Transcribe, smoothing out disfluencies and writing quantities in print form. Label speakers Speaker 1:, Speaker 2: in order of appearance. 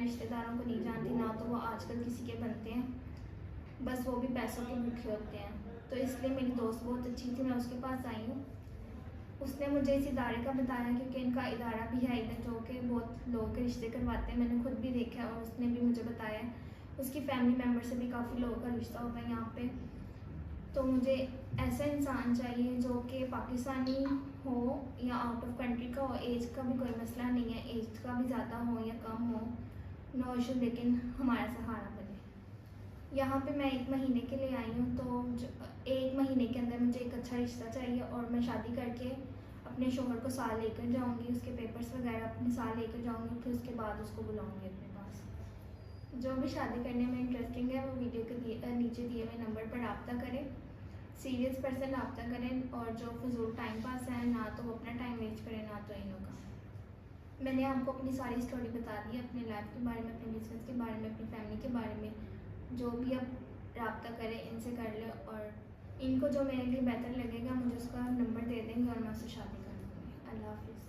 Speaker 1: रिश्तेदारों को नहीं जानती, ना तो वो आजकल किसी के बनते हैं, बस वो भी पैसों के भूखे होते हैं। तो इसलिए मेरी दोस्त बहुत अच्छी थी, मैं उसके पास आई हूँ। उसने मुझे इस इदारे का बताया क्योंकि इनका इदारा भी है इधर, जो कि बहुत लोगों के रिश्ते करवाते हैं। मैंने खुद भी देखा और उसने भी मुझे बताया। उसकी फैमिली मेम्बर से भी काफ़ी लोगों का रिश्ता होगा यहाँ पे। तो मुझे ऐसा इंसान चाहिए जो कि पाकिस्तानी हो या आउट ऑफ कंट्री का हो। एज का भी कोई मसला नहीं है, एज का भी ज़्यादा हो या कम हो, नो इशू, लेकिन हमारा सहारा बने। यहाँ पे मैं 1 महीने के लिए आई हूँ, तो 1 महीने के अंदर मुझे एक अच्छा रिश्ता चाहिए और मैं शादी करके अपने शोहर को साथ लेकर जाऊँगी, उसके पेपर्स वगैरह अपने साथ लेकर जाऊँगी, फिर उसके बाद उसको बुलाऊँगी अपने पास। जो भी शादी करने में इंटरेस्टिंग है वो वीडियो के नीचे दिए हुए नंबर पर रब्ता करें। सीरियस पर्सन रब्ता करें, और जो फजूल टाइम पास है ना तो वो अपना टाइम वेस्ट करें ना तो इनों का। मैंने आपको अपनी सारी स्टोरी बता दी, अपने लाइफ के बारे में, अपने बिजनेस के बारे में, अपनी फैमिली के बारे में। जो भी आप रब्ता करें इनसे कर ले, और इनको जो मेरे लिए बेहतर लगेगा मुझे उसका नंबर दे देंगे और मैं उससे शादी कर दूँगी। अल्लाह हाफिज़।